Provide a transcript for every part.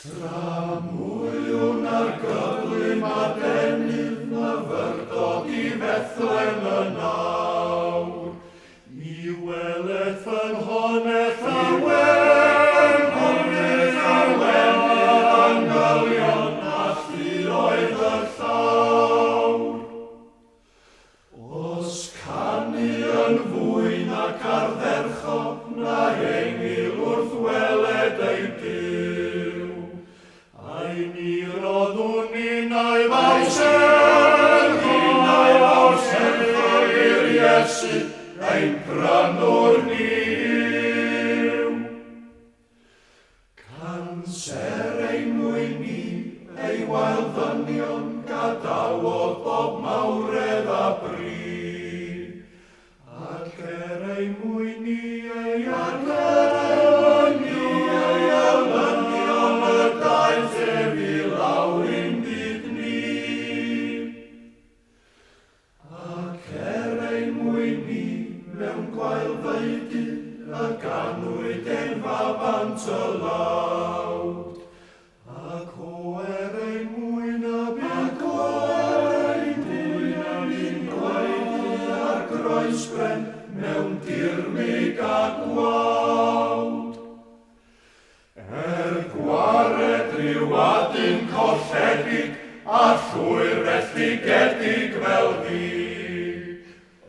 Tramwywn ar gyflym a denydd myfyrdod I Fethlehem y nawr. I weleth yn honest a wenydd yn gylion a lluoedd y llawr. Os canu yn fwy nac ardderchog na engil wrth weled ei Duw. Ai ni roddwn ni'n ei fawrsercho i'r Iesu, ein prynwr ni yw. Canser ei mwyni, ei wael ddynion, gadawodd bob mawredd a bri. Ac ei mwyni, ei aldynion y daeth ef I lawr i'n byd ni. Ac ei mwyni, mewn gwael feidy, a ganwyd ein fabant y lawd. Ac o ei mwyn a byd gwaedu ar groesben mewn dirmig a gwawd. Gwared rhyw adyn colledig a llwyr felligedig fel fi.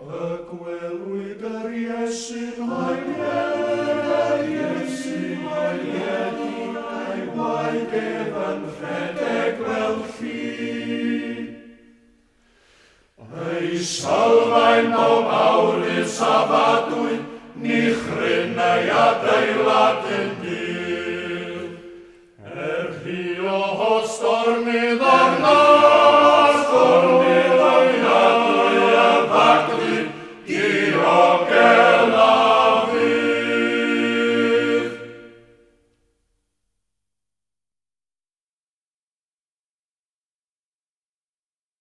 Y gwelwyd yr Iesu'n oeliedig a'i waed ef yn rhedeg fel lli. Ei sylfaen bob awr i'r safadwy, ni chryn ei adeilad yn